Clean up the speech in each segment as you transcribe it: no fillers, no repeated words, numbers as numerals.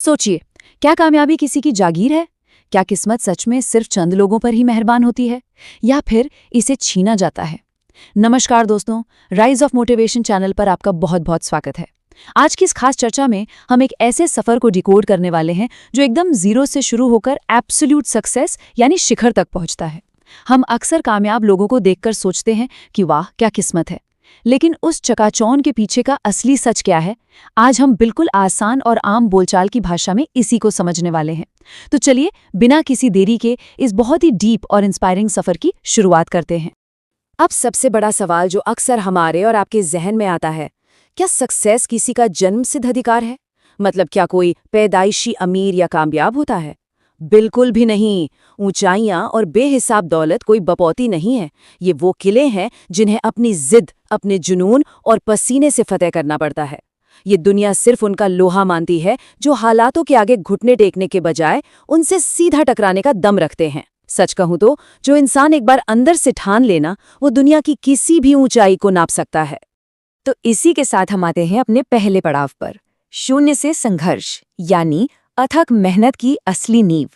सोचिए, क्या कामयाबी किसी की जागीर है? क्या किस्मत सच में सिर्फ चंद लोगों पर ही मेहरबान होती है, या फिर इसे छीना जाता है? नमस्कार दोस्तों, राइज ऑफ मोटिवेशन चैनल पर आपका बहुत बहुत स्वागत है। आज की इस खास चर्चा में हम एक ऐसे सफर को डिकोड करने वाले हैं जो एकदम जीरो से शुरू होकर एब्सोल्यूट सक्सेस यानी शिखर तक पहुंचता है। हम अक्सर कामयाब लोगों को देखकर सोचते हैं कि वाह क्या किस्मत है, लेकिन उस चकाचौंध के पीछे का असली सच क्या है? आज हम बिल्कुल आसान और आम बोलचाल की भाषा में इसी को समझने वाले हैं। तो चलिए बिना किसी देरी के इस बहुत ही डीप और इंस्पायरिंग सफर की शुरुआत करते हैं। अब सबसे बड़ा सवाल जो अक्सर हमारे और आपके जहन में आता है, क्या सक्सेस किसी का जन्मसिद्ध अधिकार है? मतलब क्या कोई पैदाइशी अमीर या कामयाब होता है? बिल्कुल भी नहीं। ऊंचाइयां और बेहिसाब दौलत कोई बपौती नहीं है। ये वो किले हैं जिन्हें अपनी जिद, अपने जुनून और पसीने से फतेह करना पड़ता है। ये दुनिया सिर्फ उनका लोहा मानती है जो हालातों के आगे घुटने टेकने के बजाय उनसे सीधा टकराने का दम रखते हैं। सच कहूं तो जो इंसान एक बार अंदर से ठान लेना, वो दुनिया की किसी भी ऊंचाई को नाप सकता है। तो इसी के साथ हम आते हैं अपने पहले पड़ाव पर, शून्य से संघर्ष यानी अथक मेहनत की असली नींव।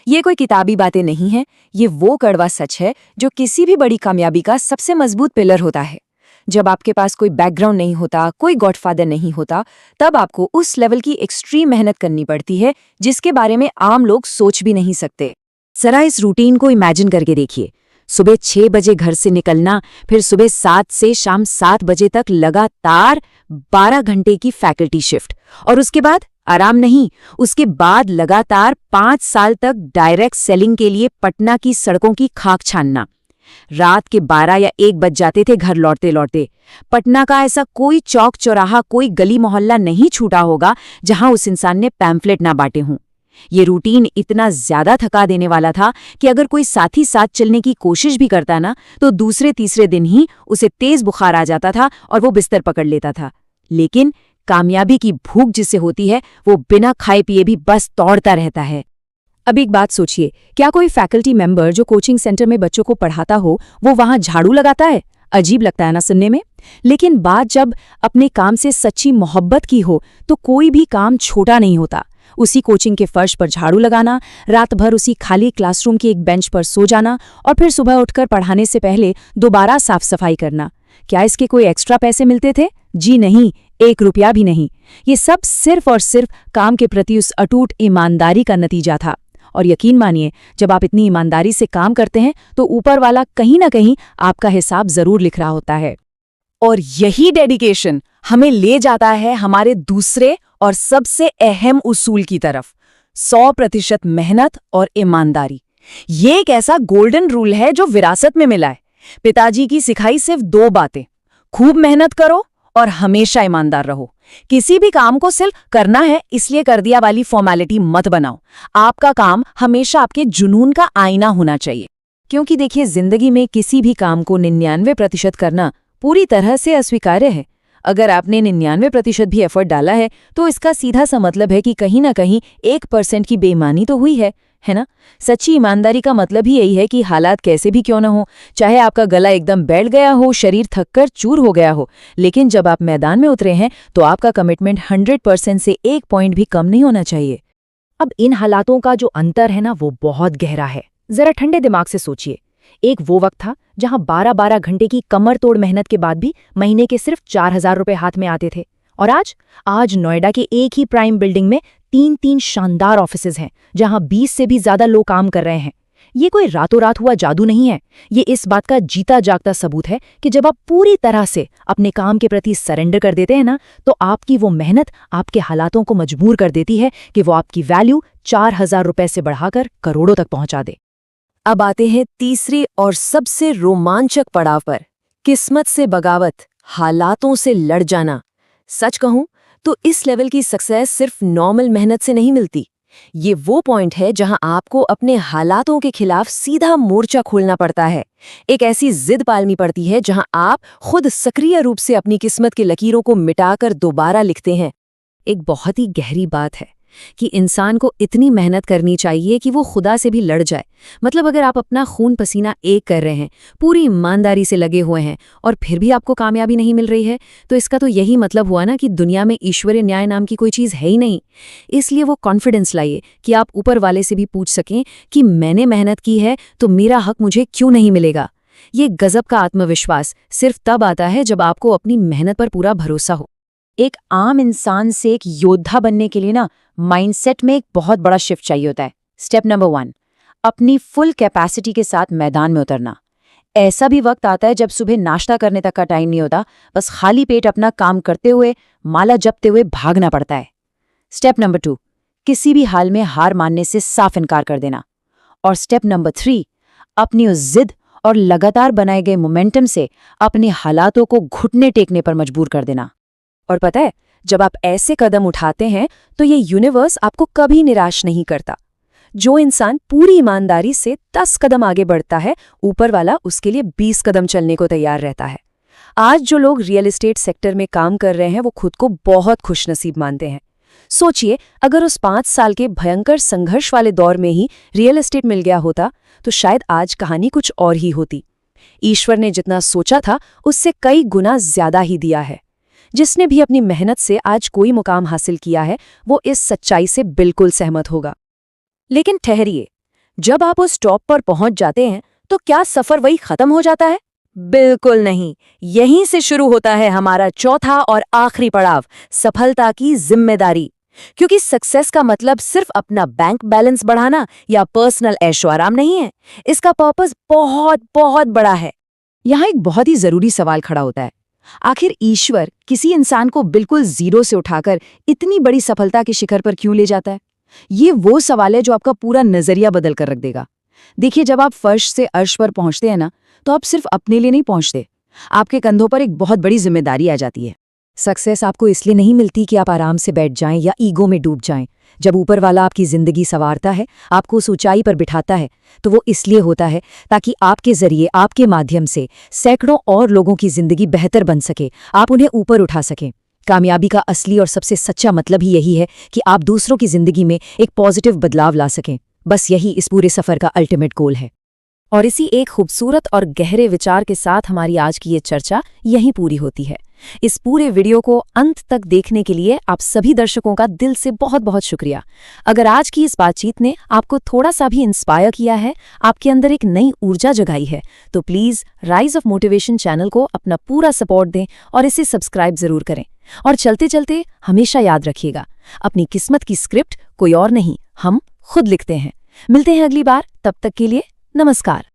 ये कोई किताबी बातें नहीं है, ये वो कड़वा सच है जो किसी भी बड़ी कामयाबी का सबसे मजबूत पिलर होता है। जब आपके पास कोई बैकग्राउंड नहीं होता, कोई गॉडफादर नहीं होता, तब आपको उस लेवल की एक्सट्रीम मेहनत करनी पड़ती है जिसके बारे में आम लोग सोच भी नहीं सकते। जरा इस रूटीन को इमेजिन करके देखिए। सुबह 6 बजे घर से निकलना, फिर सुबह 7 से शाम 7 बजे तक लगातार 12 घंटे की फैकल्टी शिफ्ट, और उसके बाद आराम नहीं, उसके बाद लगातार 5 साल तक डायरेक्ट सेलिंग के लिए पटना की सड़कों की खाक छानना। रात के 12 या 1 बज जाते थे घर लौटते लौटते। पटना का ऐसा कोई चौक चौराहा, कोई गली मोहल्ला नहीं छूटा होगा जहां उस इंसान ने पैम्फलेट ना बांटे हों। ये रूटीन इतना ज्यादा थका देने वाला था कि अगर कोई साथी साथ चलने की कोशिश भी करता ना, तो दूसरे तीसरे दिन ही उसे तेज बुखार आ जाता था और वो बिस्तर पकड़ लेता था। लेकिन कामयाबी की भूख जिसे होती है, वो बिना खाए पिए भी बस दौड़ता रहता है। अब एक बात सोचिए, क्या कोई फैकल्टी मेंबर जो कोचिंग सेंटर में बच्चों को पढ़ाता हो, वो वहां झाड़ू लगाता है? अजीब लगता है ना सुनने में। लेकिन बात जब अपने काम से सच्ची मोहब्बत की हो, तो कोई भी काम छोटा नहीं होता। उसी कोचिंग के फर्श पर झाड़ू लगाना, रात भर उसी खाली क्लासरूम की एक बेंच पर सो जाना, और फिर सुबह उठकर पढ़ाने से पहले दोबारा साफ सफाई करना। क्या इसके कोई एक्स्ट्रा पैसे मिलते थे? जी नहीं, 1 रुपया भी नहीं। ये सब सिर्फ और सिर्फ काम के प्रति उस अटूट ईमानदारी का नतीजा था। और यकीन मानिए, जब आप इतनी ईमानदारी से काम करते हैं तो ऊपर वाला कहीं ना कहीं आपका हिसाब जरूर लिख रहा होता है। और यही डेडिकेशन हमें ले जाता है हमारे दूसरे और सबसे अहम उसूल की तरफ, 100% मेहनत और ईमानदारी। ये एक ऐसा गोल्डन रूल है जो विरासत में मिला है। पिताजी की सिखाई सिर्फ 2 बातें, खूब मेहनत करो और हमेशा ईमानदार रहो। किसी भी काम को सिर्फ करना है इसलिए कर दिया वाली फॉर्मेलिटी मत बनाओ। आपका काम हमेशा आपके जुनून का आईना होना चाहिए। क्योंकि देखिए, जिंदगी में किसी भी काम को 99% करना पूरी तरह से अस्वीकार्य है। अगर आपने 99% भी एफर्ट डाला है, तो इसका सीधा सा मतलब है कि कहीं ना कहीं 1% की बेईमानी तो हुई है ना? सच्ची ईमानदारी का मतलब ही यही है कि हालात कैसे भी क्यों न हो, चाहे आपका गला एकदम बैठ गया हो, शरीर थककर चूर हो गया हो, लेकिन जब आप मैदान में उतरे हैं तो आपका कमिटमेंट 100% से 1 पॉइंट भी कम नहीं होना चाहिए। अब इन हालातों का जो अंतर है ना, वो बहुत गहरा है। जरा ठंडे दिमाग से सोचिए। एक वो वक्त था जहां 12-12 घंटे की कमर तोड़ मेहनत के बाद भी महीने के सिर्फ 4,000 रुपए हाथ में आते थे। और आज नोएडा के एक ही प्राइम बिल्डिंग में 3-3 शानदार ऑफिसेज हैं जहां 20 से भी ज्यादा लोग काम कर रहे हैं। ये कोई रातों रात हुआ जादू नहीं है। ये इस बात का जीता जागता सबूत है कि जब आप पूरी तरह से अपने काम के प्रति सरेंडर कर देते हैं ना, तो आपकी वो मेहनत आपके हालातों को मजबूर कर देती है कि वो आपकी वैल्यू 4,000 रुपए से बढ़ाकर करोड़ों तक पहुंचा दे। अब आते हैं तीसरी और सबसे रोमांचक पड़ाव पर, किस्मत से बगावत, हालातों से लड़ जाना। सच कहूं तो इस लेवल की सक्सेस सिर्फ नॉर्मल मेहनत से नहीं मिलती। ये वो पॉइंट है जहां आपको अपने हालातों के खिलाफ सीधा मोर्चा खोलना पड़ता है। एक ऐसी जिद पालनी पड़ती है जहां आप खुद सक्रिय रूप से अपनी किस्मत की लकीरों को मिटाकर दोबारा लिखते हैं। एक बहुत ही गहरी बात है कि इंसान को इतनी मेहनत करनी चाहिए कि वो खुदा से भी लड़ जाए। मतलब अगर आप अपना खून पसीना एक कर रहे हैं, पूरी ईमानदारी से लगे हुए हैं और फिर भी आपको कामयाबी नहीं मिल रही है, तो इसका तो यही मतलब हुआ ना कि दुनिया में ईश्वरीय न्याय नाम की कोई चीज़ है ही नहीं। इसलिए वो कॉन्फिडेंस लाइए कि आप ऊपर वाले से भी पूछ सकें कि मैंने मेहनत की है तो मेरा हक मुझे क्यों नहीं मिलेगा। ये गजब का आत्मविश्वास सिर्फ तब आता है जब आपको अपनी मेहनत पर पूरा भरोसा हो। एक आम इंसान से एक योद्धा बनने के लिए ना माइंडसेट में एक बहुत बड़ा शिफ्ट चाहिए होता है। स्टेप नंबर 1, अपनी फुल कैपेसिटी के साथ मैदान में उतरना। ऐसा भी वक्त आता है जब सुबह नाश्ता करने तक का टाइम नहीं होता, बस खाली पेट अपना काम करते हुए, माला जपते हुए भागना पड़ता है। स्टेप नंबर 2, किसी भी हाल में हार मानने से साफ इनकार कर देना। और स्टेप नंबर 3, अपनी उस जिद और लगातार बनाए गए मोमेंटम से अपने हालातों को घुटने टेकने पर मजबूर कर देना। और पता है, जब आप ऐसे कदम उठाते हैं तो ये यूनिवर्स आपको कभी निराश नहीं करता। जो इंसान पूरी ईमानदारी से 10 कदम आगे बढ़ता है, ऊपर वाला उसके लिए 20 कदम चलने को तैयार रहता है। आज जो लोग रियल एस्टेट सेक्टर में काम कर रहे हैं वो खुद को बहुत खुशनसीब मानते हैं। सोचिए, अगर उस 5 साल के भयंकर संघर्ष वाले दौर में ही रियल एस्टेट मिल गया होता तो शायद आज कहानी कुछ और ही होती। ईश्वर ने जितना सोचा था उससे कई गुना ज्यादा ही दिया है। जिसने भी अपनी मेहनत से आज कोई मुकाम हासिल किया है वो इस सच्चाई से बिल्कुल सहमत होगा। लेकिन ठहरिए, जब आप उस टॉप पर पहुंच जाते हैं तो क्या सफर वही खत्म हो जाता है? बिल्कुल नहीं। यहीं से शुरू होता है हमारा चौथा और आखिरी पड़ाव, सफलता की जिम्मेदारी। क्योंकि सक्सेस का मतलब सिर्फ अपना बैंक बैलेंस बढ़ाना या पर्सनल ऐशो आराम नहीं है। इसका पर्पस बहुत बहुत बड़ा है। यहाँ एक बहुत ही जरूरी सवाल खड़ा होता है, आखिर ईश्वर किसी इंसान को बिल्कुल जीरो से उठाकर इतनी बड़ी सफलता के शिखर पर क्यों ले जाता है? ये वो सवाल है जो आपका पूरा नजरिया बदल कर रख देगा। देखिए, जब आप फर्श से अर्श पर पहुंचते हैं ना, तो आप सिर्फ अपने लिए नहीं पहुंचते, आपके कंधों पर एक बहुत बड़ी जिम्मेदारी आ जाती है। सक्सेस आपको इसलिए नहीं मिलती कि आप आराम से बैठ जाएं या ईगो में डूब जाएं। जब ऊपर वाला आपकी जिंदगी संवारता है, आपको उस ऊंचाई पर बिठाता है, तो वो इसलिए होता है ताकि आपके जरिए, आपके माध्यम से सैकड़ों और लोगों की जिंदगी बेहतर बन सके, आप उन्हें ऊपर उठा सकें। कामयाबी का असली और सबसे सच्चा मतलब ही यही है कि आप दूसरों की जिंदगी में एक पॉजिटिव बदलाव ला सकें। बस यही इस पूरे सफर का अल्टीमेट गोल है। और इसी एक खूबसूरत और गहरे विचार के साथ हमारी आज की ये चर्चा यहीं पूरी होती है। इस पूरे वीडियो को अंत तक देखने के लिए आप सभी दर्शकों का दिल से बहुत बहुत शुक्रिया। अगर आज की इस बातचीत ने आपको थोड़ा सा भी इंस्पायर किया है, आपके अंदर एक नई ऊर्जा जगाई है, तो please rise of motivation channel को अपना पूरा सपोर्ट दें और इसे सब्सक्राइब जरूर करें। और चलते चलते हमेशा याद रखिएगा, अपनी किस्मत की स्क्रिप्ट कोई और नहीं, हम खुद लिखते हैं। मिलते हैं अगली बार, तब तक के लिए नमस्कार।